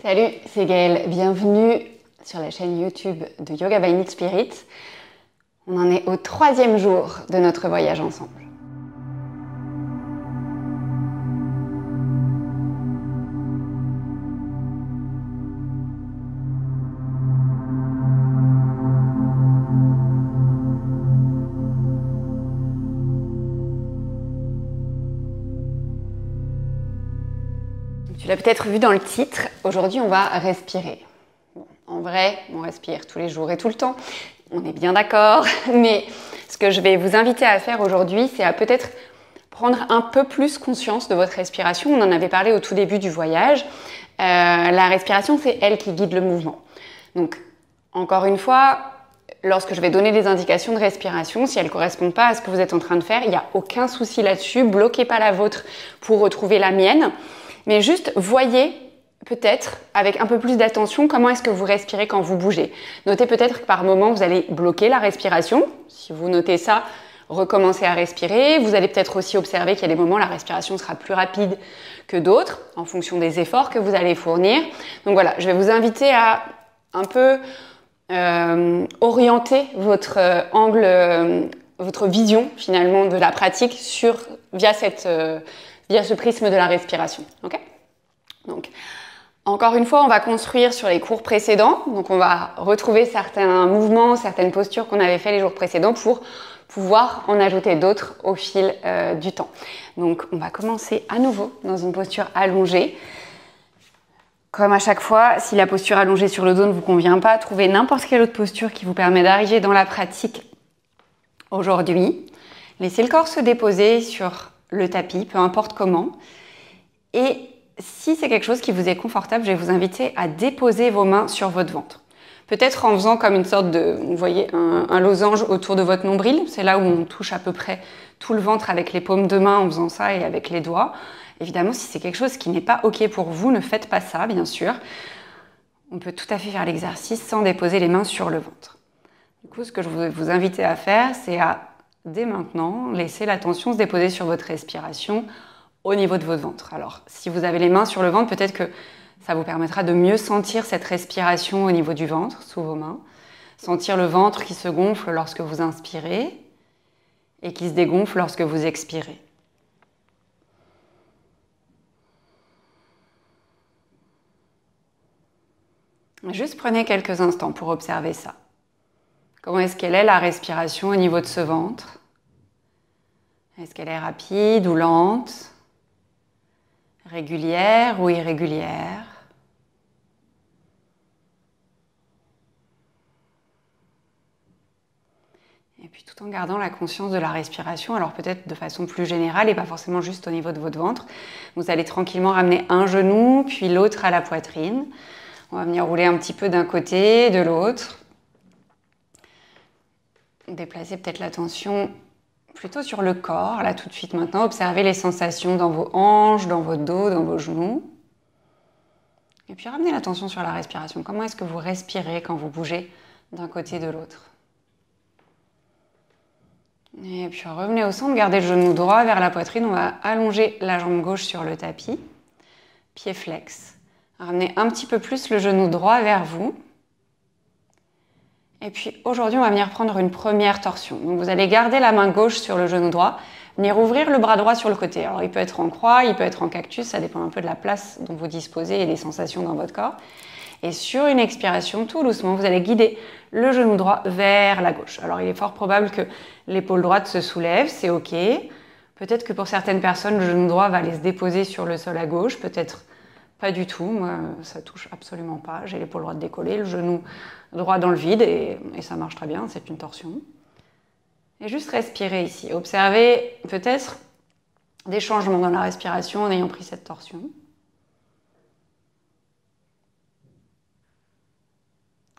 Salut, c'est Gaëlle. Bienvenue sur la chaîne YouTube de Yoga by Nick Spirit. On en est au 3e jour de notre voyage ensemble. Tu l'as peut-être vu dans le titre, aujourd'hui on va respirer. Bon, en vrai, on respire tous les jours et tout le temps, on est bien d'accord, mais ce que je vais vous inviter à faire aujourd'hui, c'est à peut-être prendre un peu plus conscience de votre respiration. On en avait parlé au tout début du voyage. La respiration, c'est elle qui guide le mouvement. Donc, encore une fois, lorsque je vais donner des indications de respiration, si elles ne correspondent pas à ce que vous êtes en train de faire, il n'y a aucun souci là-dessus, bloquez pas la vôtre pour retrouver la mienne. Mais juste voyez peut-être avec un peu plus d'attention comment est-ce que vous respirez quand vous bougez. Notez peut-être que par moment vous allez bloquer la respiration. Si vous notez ça, recommencez à respirer. Vous allez peut-être aussi observer qu'il y a des moments où la respiration sera plus rapide que d'autres en fonction des efforts que vous allez fournir. Donc voilà, je vais vous inviter à un peu orienter votre angle, votre vision finalement de la pratique via ce prisme de la respiration. Okay ? Donc, encore une fois, on va construire sur les cours précédents. Donc, on va retrouver certains mouvements, certaines postures qu'on avait fait les jours précédents pour pouvoir en ajouter d'autres au fil du temps. Donc, on va commencer à nouveau dans une posture allongée. Comme à chaque fois, si la posture allongée sur le dos ne vous convient pas, trouvez n'importe quelle autre posture qui vous permet d'arriver dans la pratique aujourd'hui. Laissez le corps se déposer sur le tapis, peu importe comment. Et si c'est quelque chose qui vous est confortable, je vais vous inviter à déposer vos mains sur votre ventre. Peut-être en faisant comme une sorte de, vous voyez, un losange autour de votre nombril. C'est là où on touche à peu près tout le ventre avec les paumes de main en faisant ça et avec les doigts. Évidemment, si c'est quelque chose qui n'est pas OK pour vous, ne faites pas ça, bien sûr. On peut tout à fait faire l'exercice sans déposer les mains sur le ventre. Du coup, ce que je vais vous inviter à faire, c'est à dès maintenant, laissez l'attention se déposer sur votre respiration au niveau de votre ventre. Alors, si vous avez les mains sur le ventre, peut-être que ça vous permettra de mieux sentir cette respiration au niveau du ventre, sous vos mains. Sentir le ventre qui se gonfle lorsque vous inspirez et qui se dégonfle lorsque vous expirez. Juste prenez quelques instants pour observer ça. Comment est-ce qu'elle est la respiration au niveau de ce ventre? Est-ce qu'elle est rapide ou lente? Régulière ou irrégulière? Et puis tout en gardant la conscience de la respiration, alors peut-être de façon plus générale et pas forcément juste au niveau de votre ventre, vous allez tranquillement ramener un genou puis l'autre à la poitrine. On va venir rouler un petit peu d'un côté, de l'autre. Déplacez peut-être l'attention plutôt sur le corps, là tout de suite maintenant. Observez les sensations dans vos hanches, dans votre dos, dans vos genoux. Et puis ramenez l'attention sur la respiration. Comment est-ce que vous respirez quand vous bougez d'un côté de l'autre? Et puis revenez au centre, gardez le genou droit vers la poitrine. On va allonger la jambe gauche sur le tapis. Pied flex. Ramenez un petit peu plus le genou droit vers vous. Et puis aujourd'hui, on va venir prendre une première torsion. Donc vous allez garder la main gauche sur le genou droit, venir ouvrir le bras droit sur le côté. Alors il peut être en croix, il peut être en cactus, ça dépend un peu de la place dont vous disposez et des sensations dans votre corps. Et sur une expiration, tout doucement, vous allez guider le genou droit vers la gauche. Alors il est fort probable que l'épaule droite se soulève, c'est OK. Peut-être que pour certaines personnes, le genou droit va aller se déposer sur le sol à gauche, peut-être pas du tout, moi ça touche absolument pas. J'ai l'épaule droite décollée, le genou droit dans le vide et ça marche très bien, c'est une torsion. Et juste respirer ici. Observez peut-être des changements dans la respiration en ayant pris cette torsion.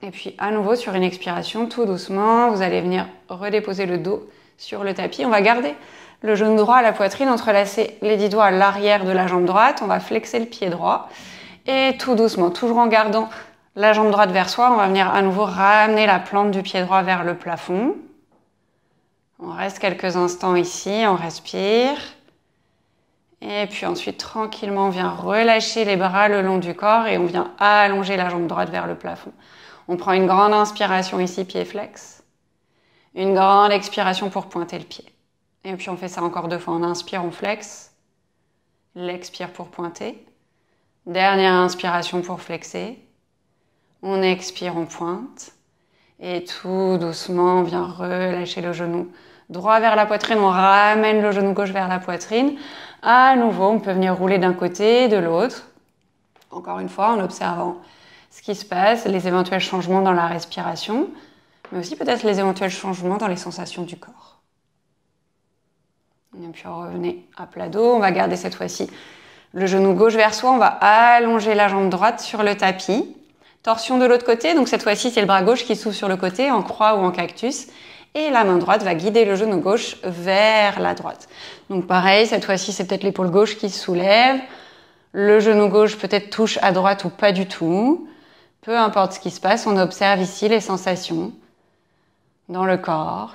Et puis à nouveau sur une expiration, tout doucement, vous allez venir redéposer le dos sur le tapis. On va garder le genou droit à la poitrine, entrelacer les 10 doigts à l'arrière de la jambe droite. On va flexer le pied droit. Et tout doucement, toujours en gardant la jambe droite vers soi, on va venir à nouveau ramener la plante du pied droit vers le plafond. On reste quelques instants ici, on respire. Et puis ensuite, tranquillement, on vient relâcher les bras le long du corps et on vient allonger la jambe droite vers le plafond. On prend une grande inspiration ici, pied flex. Une grande expiration pour pointer le pied. Et puis on fait ça encore 2 fois. On inspire, on flex. L'expire pour pointer. Dernière inspiration pour flexer. On expire, on pointe. Et tout doucement, on vient relâcher le genou droit vers la poitrine. On ramène le genou gauche vers la poitrine. À nouveau, on peut venir rouler d'un côté, de l'autre. Encore une fois, en observant ce qui se passe, les éventuels changements dans la respiration, mais aussi peut-être les éventuels changements dans les sensations du corps. Et puis revenez à plat dos. On va garder cette fois-ci le genou gauche vers soi. On va allonger la jambe droite sur le tapis. Torsion de l'autre côté. Donc cette fois-ci, c'est le bras gauche qui s'ouvre sur le côté, en croix ou en cactus. Et la main droite va guider le genou gauche vers la droite. Donc pareil, cette fois-ci, c'est peut-être l'épaule gauche qui se soulève. Le genou gauche peut-être touche à droite ou pas du tout. Peu importe ce qui se passe, on observe ici les sensations dans le corps,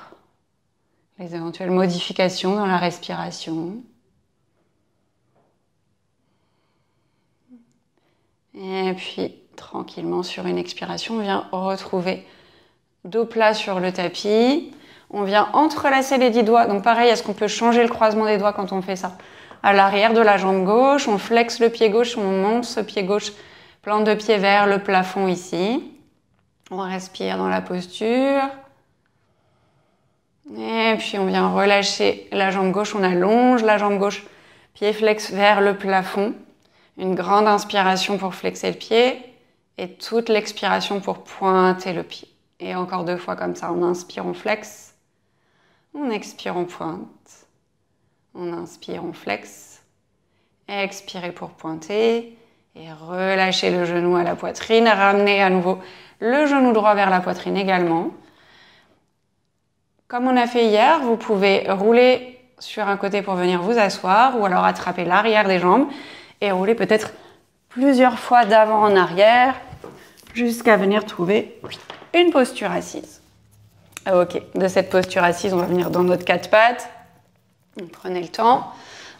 les éventuelles modifications dans la respiration. Et puis, tranquillement, sur une expiration, on vient retrouver dos plat sur le tapis. On vient entrelacer les 10 doigts. Donc pareil, est-ce qu'on peut changer le croisement des doigts quand on fait ça? À l'arrière de la jambe gauche, on flexe le pied gauche, on monte ce pied gauche, plante de pied vers le plafond ici. On respire dans la posture. Et puis on vient relâcher la jambe gauche, on allonge la jambe gauche, pied flex vers le plafond. Une grande inspiration pour flexer le pied et toute l'expiration pour pointer le pied. Et encore 2 fois comme ça, on inspire, on flex, on expire, on pointe, on inspire, on flex, expirez pour pointer et relâchez le genou à la poitrine, ramenez à nouveau le genou droit vers la poitrine également. Comme on a fait hier, vous pouvez rouler sur un côté pour venir vous asseoir ou alors attraper l'arrière des jambes et rouler peut-être plusieurs fois d'avant en arrière jusqu'à venir trouver une posture assise. Ok, de cette posture assise, on va venir dans notre 4 pattes. Prenez le temps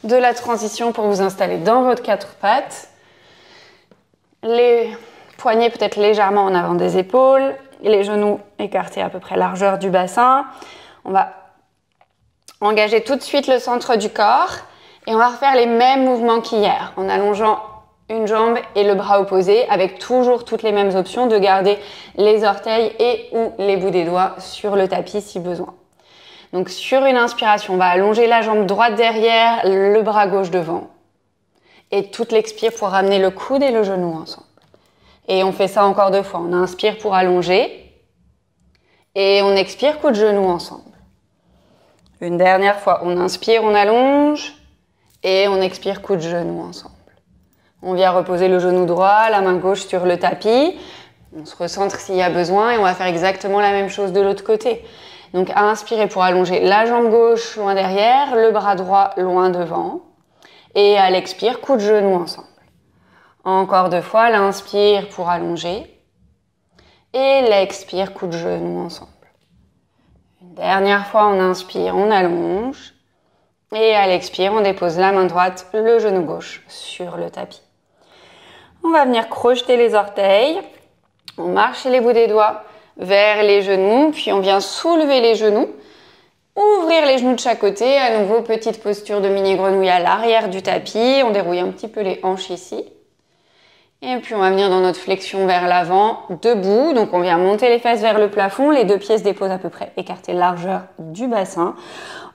de la transition pour vous installer dans votre 4 pattes. Les poignets peut-être légèrement en avant des épaules, les genoux écartés à peu près largeur du bassin. On va engager tout de suite le centre du corps et on va refaire les mêmes mouvements qu'hier en allongeant une jambe et le bras opposé avec toujours toutes les mêmes options de garder les orteils et ou les bouts des doigts sur le tapis si besoin. Donc sur une inspiration, on va allonger la jambe droite derrière, le bras gauche devant et toute l'expire pour ramener le coude et le genou ensemble. Et on fait ça encore 2 fois. On inspire pour allonger et on expire coude genou ensemble. Une dernière fois, on inspire, on allonge et on expire coude genou ensemble. On vient reposer le genou droit, la main gauche sur le tapis. On se recentre s'il y a besoin et on va faire exactement la même chose de l'autre côté. Donc, à inspirer pour allonger la jambe gauche loin derrière, le bras droit loin devant. Et à l'expire, coude genou ensemble. Encore 2 fois, l'inspire pour allonger. Et l'expire, coude genou ensemble. Une dernière fois, on inspire, on allonge. Et à l'expire, on dépose la main droite, le genou gauche sur le tapis. On va venir crocheter les orteils, on marche les bouts des doigts vers les genoux, puis on vient soulever les genoux, ouvrir les genoux de chaque côté, à nouveau petite posture de mini grenouille à l'arrière du tapis, on dérouille un petit peu les hanches ici. Et puis on va venir dans notre flexion vers l'avant, debout, donc on vient monter les fesses vers le plafond, les 2 pieds se déposent à peu près écartés largeur du bassin.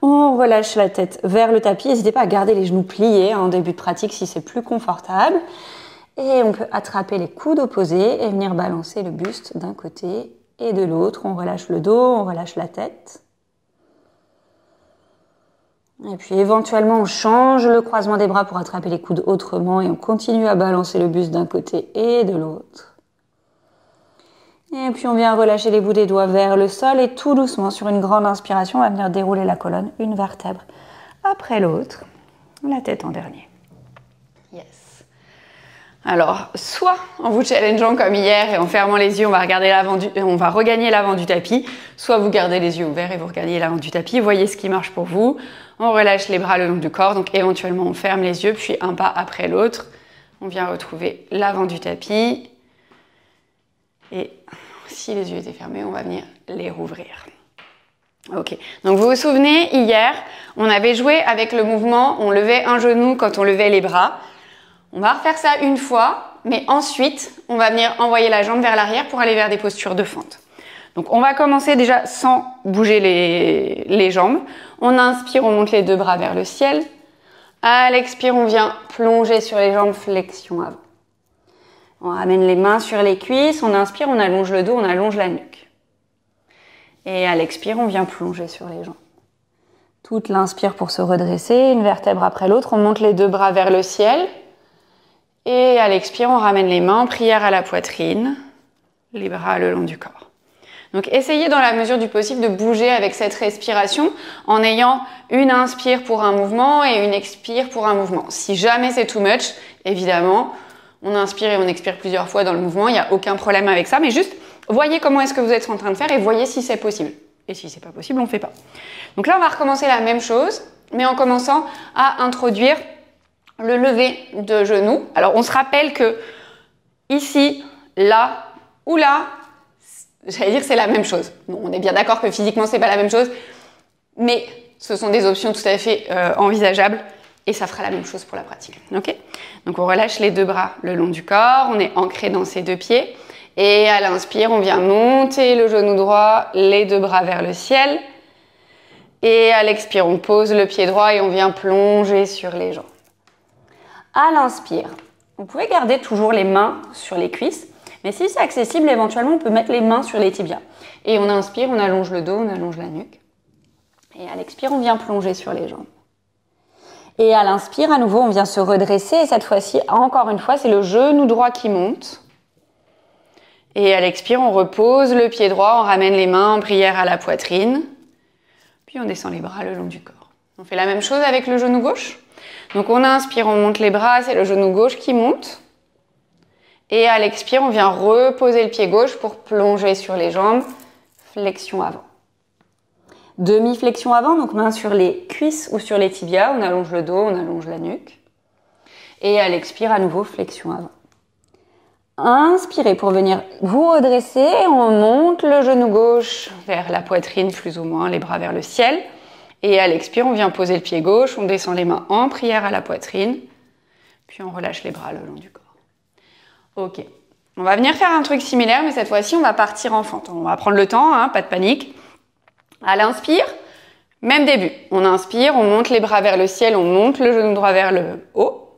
On relâche la tête vers le tapis, n'hésitez pas à garder les genoux pliés en début de pratique si c'est plus confortable. Et on peut attraper les coudes opposés et venir balancer le buste d'un côté et de l'autre. On relâche le dos, on relâche la tête. Et puis éventuellement, on change le croisement des bras pour attraper les coudes autrement et on continue à balancer le buste d'un côté et de l'autre. Et puis on vient relâcher les bouts des doigts vers le sol et tout doucement, sur une grande inspiration, on va venir dérouler la colonne, une vertèbre après l'autre, la tête en dernier. Yes. Alors, soit en vous challengeant comme hier et en fermant les yeux, on va regagner l'avant du tapis, soit vous gardez les yeux ouverts et vous regagnez l'avant du tapis. Voyez ce qui marche pour vous. On relâche les bras le long du corps, donc éventuellement on ferme les yeux, puis un pas après l'autre. On vient retrouver l'avant du tapis. Et si les yeux étaient fermés, on va venir les rouvrir. Ok, donc vous vous souvenez, hier, on avait joué avec le mouvement, on levait un genou quand on levait les bras. On va refaire ça une fois, mais ensuite, on va venir envoyer la jambe vers l'arrière pour aller vers des postures de fente. Donc on va commencer déjà sans bouger les jambes. On inspire, on monte les deux bras vers le ciel. À l'expire, on vient plonger sur les jambes, flexion avant. On ramène les mains sur les cuisses, on inspire, on allonge le dos, on allonge la nuque. Et à l'expire, on vient plonger sur les jambes. Toute l'inspire pour se redresser, une vertèbre après l'autre, on monte les deux bras vers le ciel. Et à l'expire, on ramène les mains en prière à la poitrine, les bras le long du corps. Donc essayez dans la mesure du possible de bouger avec cette respiration en ayant une inspire pour un mouvement et une expire pour un mouvement. Si jamais c'est too much, évidemment, on inspire et on expire plusieurs fois dans le mouvement, il n'y a aucun problème avec ça, mais juste voyez comment est-ce que vous êtes en train de faire et voyez si c'est possible. Et si c'est pas possible, on ne fait pas. Donc là, on va recommencer la même chose, mais en commençant à introduire le lever de genoux. Alors on se rappelle que ici, là ou là, j'allais dire c'est la même chose. Bon, on est bien d'accord que physiquement c'est pas la même chose, mais ce sont des options tout à fait envisageables et ça fera la même chose pour la pratique. Ok ? Donc on relâche les deux bras le long du corps, on est ancré dans ses deux pieds et à l'inspire on vient monter le genou droit, les deux bras vers le ciel et à l'expire on pose le pied droit et on vient plonger sur les jambes. À l'inspire, vous pouvez garder toujours les mains sur les cuisses. Mais si c'est accessible, éventuellement, on peut mettre les mains sur les tibias. Et on inspire, on allonge le dos, on allonge la nuque. Et à l'expire, on vient plonger sur les jambes. Et à l'inspire, à nouveau, on vient se redresser. Et cette fois-ci, encore une fois, c'est le genou droit qui monte. Et à l'expire, on repose le pied droit, on ramène les mains en prière à la poitrine. Puis on descend les bras le long du corps. On fait la même chose avec le genou gauche. Donc on inspire, on monte les bras, c'est le genou gauche qui monte. Et à l'expire, on vient reposer le pied gauche pour plonger sur les jambes. Flexion avant. Demi-flexion avant, donc main sur les cuisses ou sur les tibias. On allonge le dos, on allonge la nuque. Et à l'expire, à nouveau, flexion avant. Inspirez pour venir vous redresser. On monte le genou gauche vers la poitrine, plus ou moins, les bras vers le ciel. Et à l'expire, on vient poser le pied gauche. On descend les mains en prière à la poitrine. Puis on relâche les bras le long du corps. Ok, on va venir faire un truc similaire, mais cette fois-ci, on va partir en fente. On va prendre le temps, hein, pas de panique. À l'inspire, même début. On inspire, on monte les bras vers le ciel, on monte le genou droit vers le haut.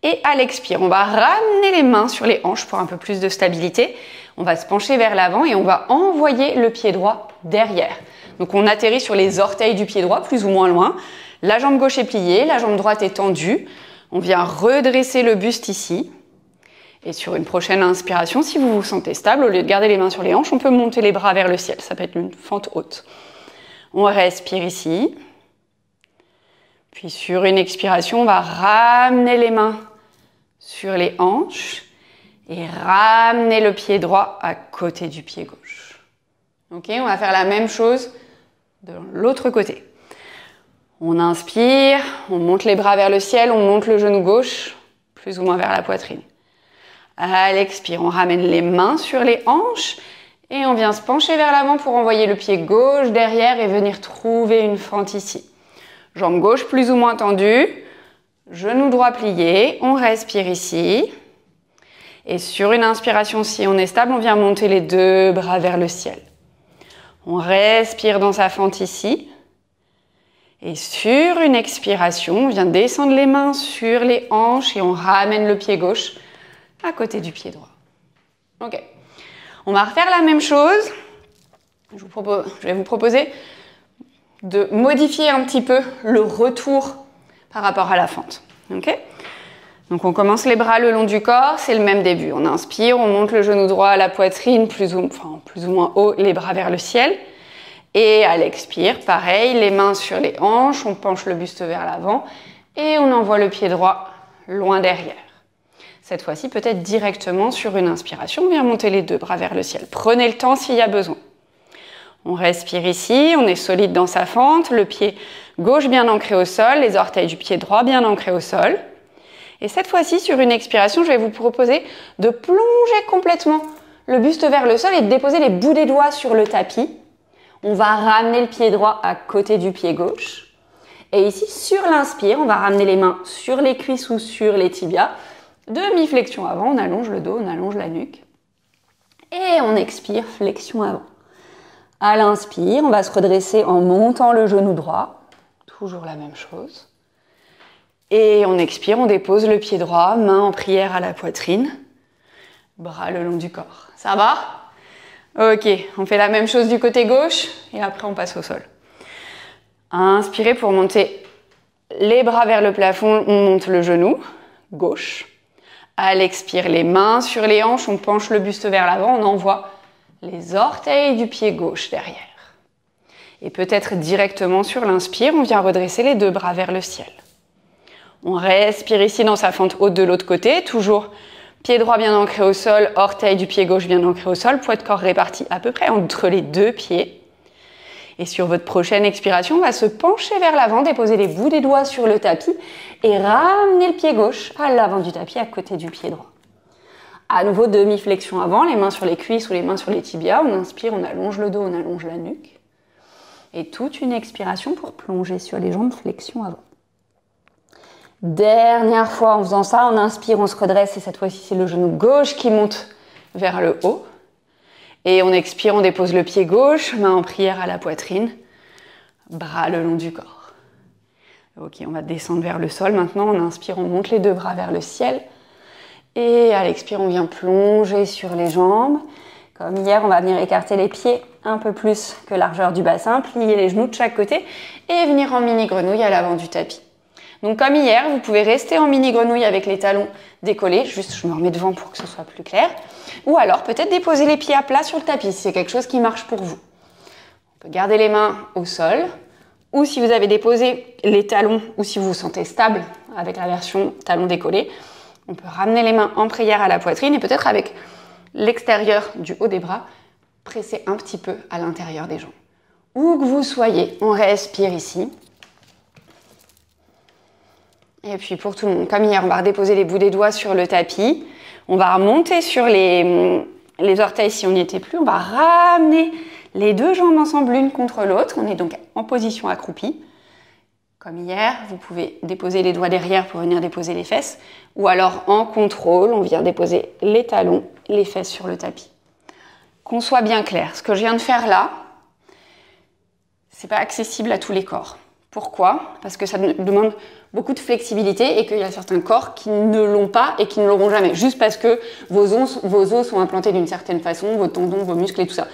Et à l'expire, on va ramener les mains sur les hanches pour un peu plus de stabilité. On va se pencher vers l'avant et on va envoyer le pied droit derrière. Donc on atterrit sur les orteils du pied droit, plus ou moins loin. La jambe gauche est pliée, la jambe droite est tendue. On vient redresser le buste ici. Et sur une prochaine inspiration, si vous vous sentez stable, au lieu de garder les mains sur les hanches, on peut monter les bras vers le ciel. Ça peut être une fente haute. On respire ici. Puis sur une expiration, on va ramener les mains sur les hanches et ramener le pied droit à côté du pied gauche. Ok, on va faire la même chose de l'autre côté. On inspire, on monte les bras vers le ciel, on monte le genou gauche, plus ou moins vers la poitrine. À l'expire, on ramène les mains sur les hanches et on vient se pencher vers l'avant pour envoyer le pied gauche derrière et venir trouver une fente ici. Jambe gauche plus ou moins tendue, genou droit plié, on respire ici. Et sur une inspiration, si on est stable, on vient monter les deux bras vers le ciel. On respire dans sa fente ici. Et sur une expiration, on vient descendre les mains sur les hanches et on ramène le pied gauche à côté du pied droit. Ok. On va refaire la même chose. Je vais vous proposer de modifier un petit peu le retour par rapport à la fente. Ok. Donc on commence les bras le long du corps, c'est le même début. On inspire, on monte le genou droit à la poitrine, plus ou moins haut, les bras vers le ciel. Et à l'expire, pareil, les mains sur les hanches, on penche le buste vers l'avant et on envoie le pied droit loin derrière. Cette fois-ci, peut-être directement sur une inspiration, on vient monter les deux bras vers le ciel. Prenez le temps s'il y a besoin. On respire ici, on est solide dans sa fente, le pied gauche bien ancré au sol, les orteils du pied droit bien ancrés au sol. Et cette fois-ci, sur une expiration, je vais vous proposer de plonger complètement le buste vers le sol et de déposer les bouts des doigts sur le tapis. On va ramener le pied droit à côté du pied gauche. Et ici, sur l'inspire, on va ramener les mains sur les cuisses ou sur les tibias. Demi-flexion avant, on allonge le dos, on allonge la nuque. Et on expire, flexion avant. À l'inspire, on va se redresser en montant le genou droit. Toujours la même chose. Et on expire, on dépose le pied droit, main en prière à la poitrine. Bras le long du corps. Ça va? Ok, on fait la même chose du côté gauche et après on passe au sol. Inspirez pour monter les bras vers le plafond, on monte le genou gauche. À l'expire, les mains sur les hanches, on penche le buste vers l'avant, on envoie les orteils du pied gauche derrière. Et peut-être directement sur l'inspire, on vient redresser les deux bras vers le ciel. On respire ici dans sa fente haute de l'autre côté, toujours pied droit bien ancré au sol, orteil du pied gauche bien ancré au sol, poids de corps réparti à peu près entre les deux pieds. Et sur votre prochaine expiration, on va se pencher vers l'avant, déposer les bouts des doigts sur le tapis et ramener le pied gauche à l'avant du tapis, à côté du pied droit. À nouveau, demi-flexion avant, les mains sur les cuisses ou les mains sur les tibias. On inspire, on allonge le dos, on allonge la nuque. Et toute une expiration pour plonger sur les jambes, flexion avant. Dernière fois en faisant ça, on inspire, on se redresse et cette fois-ci, c'est le genou gauche qui monte vers le haut. Et on expire, on dépose le pied gauche, main en prière à la poitrine, bras le long du corps. Ok, on va descendre vers le sol. Maintenant, on inspire, on monte les deux bras vers le ciel. Et à l'expire, on vient plonger sur les jambes. Comme hier, on va venir écarter les pieds un peu plus que largeur du bassin, plier les genoux de chaque côté et venir en mini grenouille à l'avant du tapis. Donc comme hier, vous pouvez rester en mini grenouille avec les talons décollés. Juste, je me remets devant pour que ce soit plus clair. Ou alors, peut-être déposer les pieds à plat sur le tapis si c'est quelque chose qui marche pour vous. On peut garder les mains au sol. Ou si vous avez déposé les talons, ou si vous vous sentez stable avec la version talons décollés, on peut ramener les mains en prière à la poitrine et peut-être avec l'extérieur du haut des bras, presser un petit peu à l'intérieur des jambes. Où que vous soyez, on respire ici. Et puis pour tout le monde, comme hier, on va redéposer les bouts des doigts sur le tapis. On va remonter sur les orteils si on n'y était plus. On va ramener les deux jambes ensemble l'une contre l'autre. On est donc en position accroupie. Comme hier, vous pouvez déposer les doigts derrière pour venir déposer les fesses. Ou alors en contrôle, on vient déposer les talons, les fesses sur le tapis. Qu'on soit bien clair, ce que je viens de faire là, c'est pas accessible à tous les corps. Pourquoi? Parce que ça demande beaucoup de flexibilité et qu'il y a certains corps qui ne l'ont pas et qui ne l'auront jamais. Juste parce que vos os sont implantés d'une certaine façon, vos tendons, vos muscles et tout ça.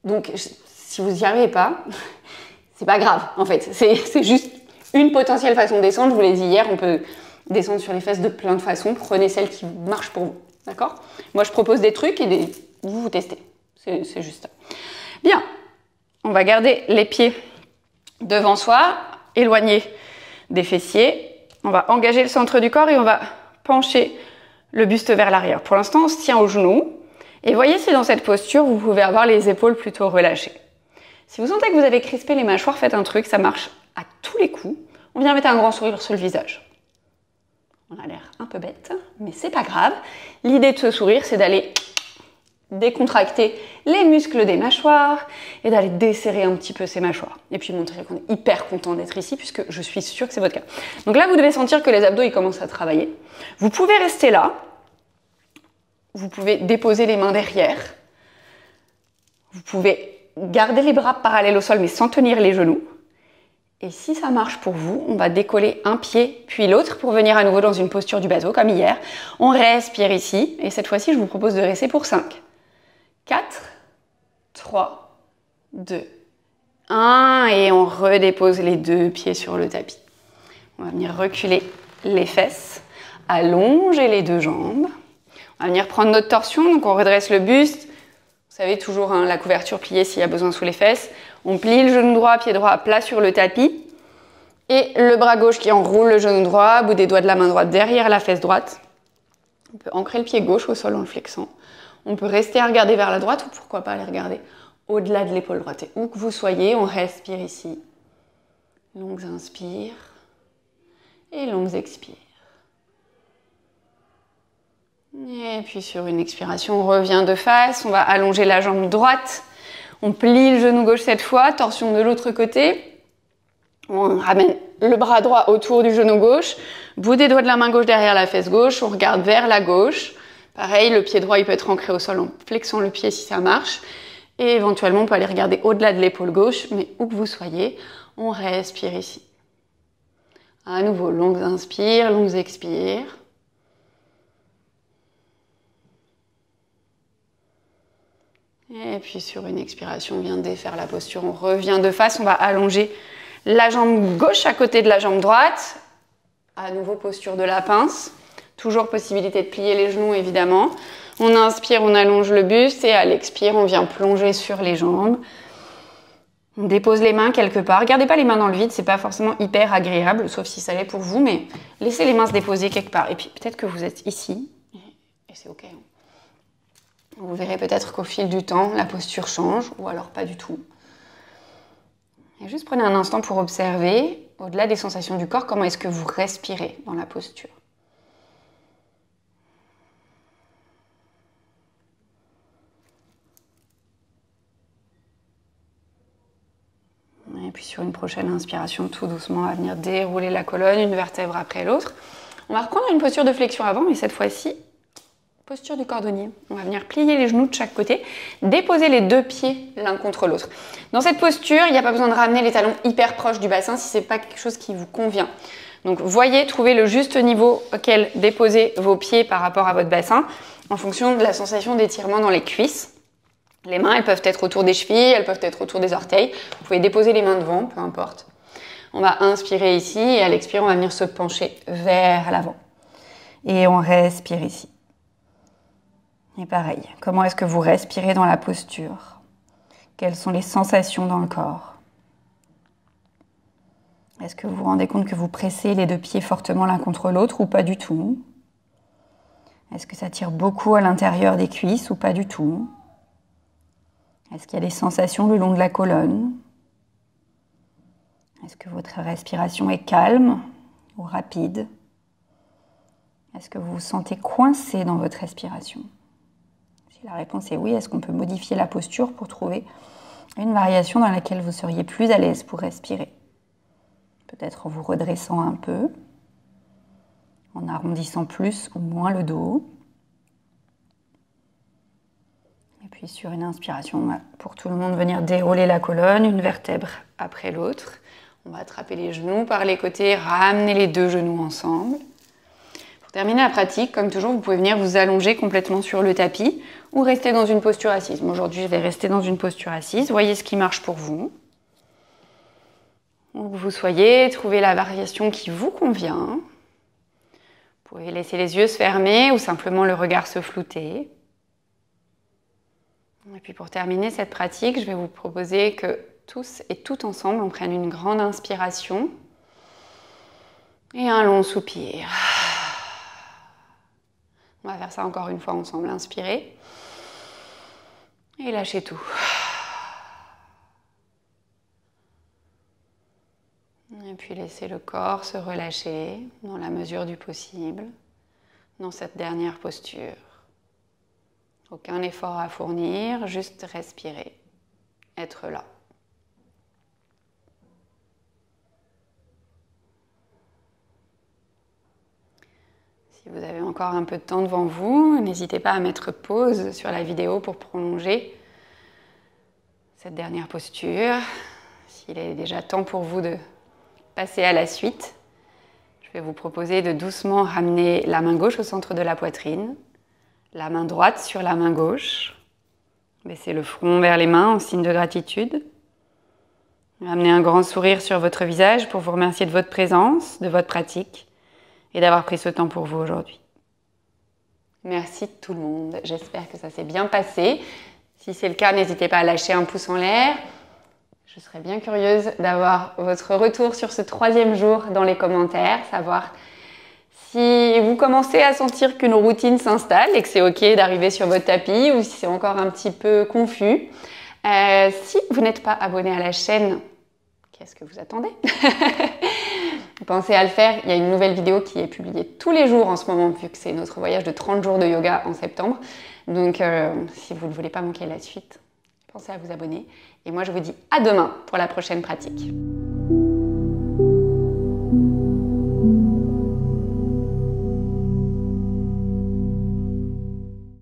Donc, si vous n'y arrivez pas, c'est pas grave, en fait. C'est juste une potentielle façon de descendre. Je vous l'ai dit hier, on peut descendre sur les fesses de plein de façons. Prenez celle qui marche pour vous, d'accord? Moi, je propose des trucs et vous testez. C'est juste ça. Bien, on va garder les pieds devant soi, éloignés des fessiers. On va engager le centre du corps et on va pencher le buste vers l'arrière. Pour l'instant, on se tient aux genoux. Et voyez si dans cette posture, vous pouvez avoir les épaules plutôt relâchées. Si vous sentez que vous avez crispé les mâchoires, faites un truc, ça marche à tous les coups. On vient mettre un grand sourire sur le visage. On a l'air un peu bête, mais c'est pas grave. L'idée de ce sourire, c'est d'aller décontracter les muscles des mâchoires et d'aller desserrer un petit peu ces mâchoires. Et puis montrer qu'on est hyper content d'être ici puisque je suis sûre que c'est votre cas. Donc là, vous devez sentir que les abdos, ils commencent à travailler. Vous pouvez rester là. Vous pouvez déposer les mains derrière. Vous pouvez garder les bras parallèles au sol mais sans tenir les genoux. Et si ça marche pour vous, on va décoller un pied puis l'autre pour venir à nouveau dans une posture du bateau comme hier. On respire ici et cette fois-ci, je vous propose de rester pour 5. 4, 3, 2, 1 et on redépose les deux pieds sur le tapis. On va venir reculer les fesses, allonger les deux jambes. On va venir prendre notre torsion, donc on redresse le buste. Vous savez toujours la couverture pliée s'il y a besoin sous les fesses. On plie le genou droit, pied droit plat sur le tapis. Et le bras gauche qui enroule le genou droit, bout des doigts de la main droite derrière la fesse droite. On peut ancrer le pied gauche au sol en le flexant. On peut rester à regarder vers la droite ou pourquoi pas aller regarder au-delà de l'épaule droite. Et où que vous soyez, on respire ici. Longues inspires et longues expires. Et puis sur une expiration, on revient de face. On va allonger la jambe droite. On plie le genou gauche cette fois, torsion de l'autre côté. On ramène le bras droit autour du genou gauche. Bout des doigts de la main gauche derrière la fesse gauche. On regarde vers la gauche. Pareil, le pied droit il peut être ancré au sol en flexant le pied si ça marche. Et éventuellement, on peut aller regarder au-delà de l'épaule gauche, mais où que vous soyez, on respire ici. À nouveau, longues inspires, longues expires. Et puis sur une expiration, on vient de défaire la posture, on revient de face, on va allonger la jambe gauche à côté de la jambe droite. À nouveau, posture de la pince. Toujours possibilité de plier les genoux, évidemment. On inspire, on allonge le buste et à l'expire, on vient plonger sur les jambes. On dépose les mains quelque part. Gardez pas les mains dans le vide, c'est pas forcément hyper agréable, sauf si ça l'est pour vous, mais laissez les mains se déposer quelque part. Et puis peut-être que vous êtes ici, et c'est ok. Vous verrez peut-être qu'au fil du temps, la posture change, ou alors pas du tout. Et juste prenez un instant pour observer, au-delà des sensations du corps, comment est-ce que vous respirez dans la posture. Et puis sur une prochaine inspiration, tout doucement, on va venir dérouler la colonne, une vertèbre après l'autre. On va reprendre une posture de flexion avant, mais cette fois-ci, posture du cordonnier. On va venir plier les genoux de chaque côté, déposer les deux pieds l'un contre l'autre. Dans cette posture, il n'y a pas besoin de ramener les talons hyper proches du bassin si ce n'est pas quelque chose qui vous convient. Donc voyez, trouvez le juste niveau auquel déposer vos pieds par rapport à votre bassin en fonction de la sensation d'étirement dans les cuisses. Les mains, elles peuvent être autour des chevilles, elles peuvent être autour des orteils. Vous pouvez déposer les mains devant, peu importe. On va inspirer ici et à l'expire, on va venir se pencher vers l'avant. Et on respire ici. Et pareil, comment est-ce que vous respirez dans la posture? Quelles sont les sensations dans le corps? Est-ce que vous vous rendez compte que vous pressez les deux pieds fortement l'un contre l'autre ou pas du tout? Est-ce que ça tire beaucoup à l'intérieur des cuisses ou pas du tout? Est-ce qu'il y a des sensations le long de la colonne? Est-ce que votre respiration est calme ou rapide? Est-ce que vous vous sentez coincé dans votre respiration? Si la réponse est oui, est-ce qu'on peut modifier la posture pour trouver une variation dans laquelle vous seriez plus à l'aise pour respirer? Peut-être en vous redressant un peu, en arrondissant plus ou moins le dos. Et puis sur une inspiration, on va pour tout le monde venir dérouler la colonne, une vertèbre après l'autre. On va attraper les genoux par les côtés, ramener les deux genoux ensemble. Pour terminer la pratique, comme toujours, vous pouvez venir vous allonger complètement sur le tapis ou rester dans une posture assise. Moi, aujourd'hui, je vais rester dans une posture assise. Voyez ce qui marche pour vous. Où que vous soyez, trouvez la variation qui vous convient. Vous pouvez laisser les yeux se fermer ou simplement le regard se flouter. Et puis pour terminer cette pratique, je vais vous proposer que tous et toutes ensemble, on prenne une grande inspiration et un long soupir. On va faire ça encore une fois ensemble. Inspirez et lâchez tout. Et puis laissez le corps se relâcher dans la mesure du possible dans cette dernière posture. Aucun effort à fournir, juste respirer, être là. Si vous avez encore un peu de temps devant vous, n'hésitez pas à mettre pause sur la vidéo pour prolonger cette dernière posture. S'il est déjà temps pour vous de passer à la suite, je vais vous proposer de doucement ramener la main gauche au centre de la poitrine, la main droite sur la main gauche. Baissez le front vers les mains en signe de gratitude. Ramenez un grand sourire sur votre visage pour vous remercier de votre présence, de votre pratique et d'avoir pris ce temps pour vous aujourd'hui. Merci tout le monde. J'espère que ça s'est bien passé. Si c'est le cas, n'hésitez pas à lâcher un pouce en l'air. Je serais bien curieuse d'avoir votre retour sur ce 3e jour dans les commentaires, savoir si vous commencez à sentir qu'une routine s'installe et que c'est ok d'arriver sur votre tapis ou si c'est encore un petit peu confus. Si vous n'êtes pas abonné à la chaîne, qu'est-ce que vous attendez? Pensez à le faire. Il y a une nouvelle vidéo qui est publiée tous les jours en ce moment, vu que c'est notre voyage de 30 jours de yoga en septembre. Donc, si vous ne voulez pas manquer la suite, pensez à vous abonner. Et moi, je vous dis à demain pour la prochaine pratique.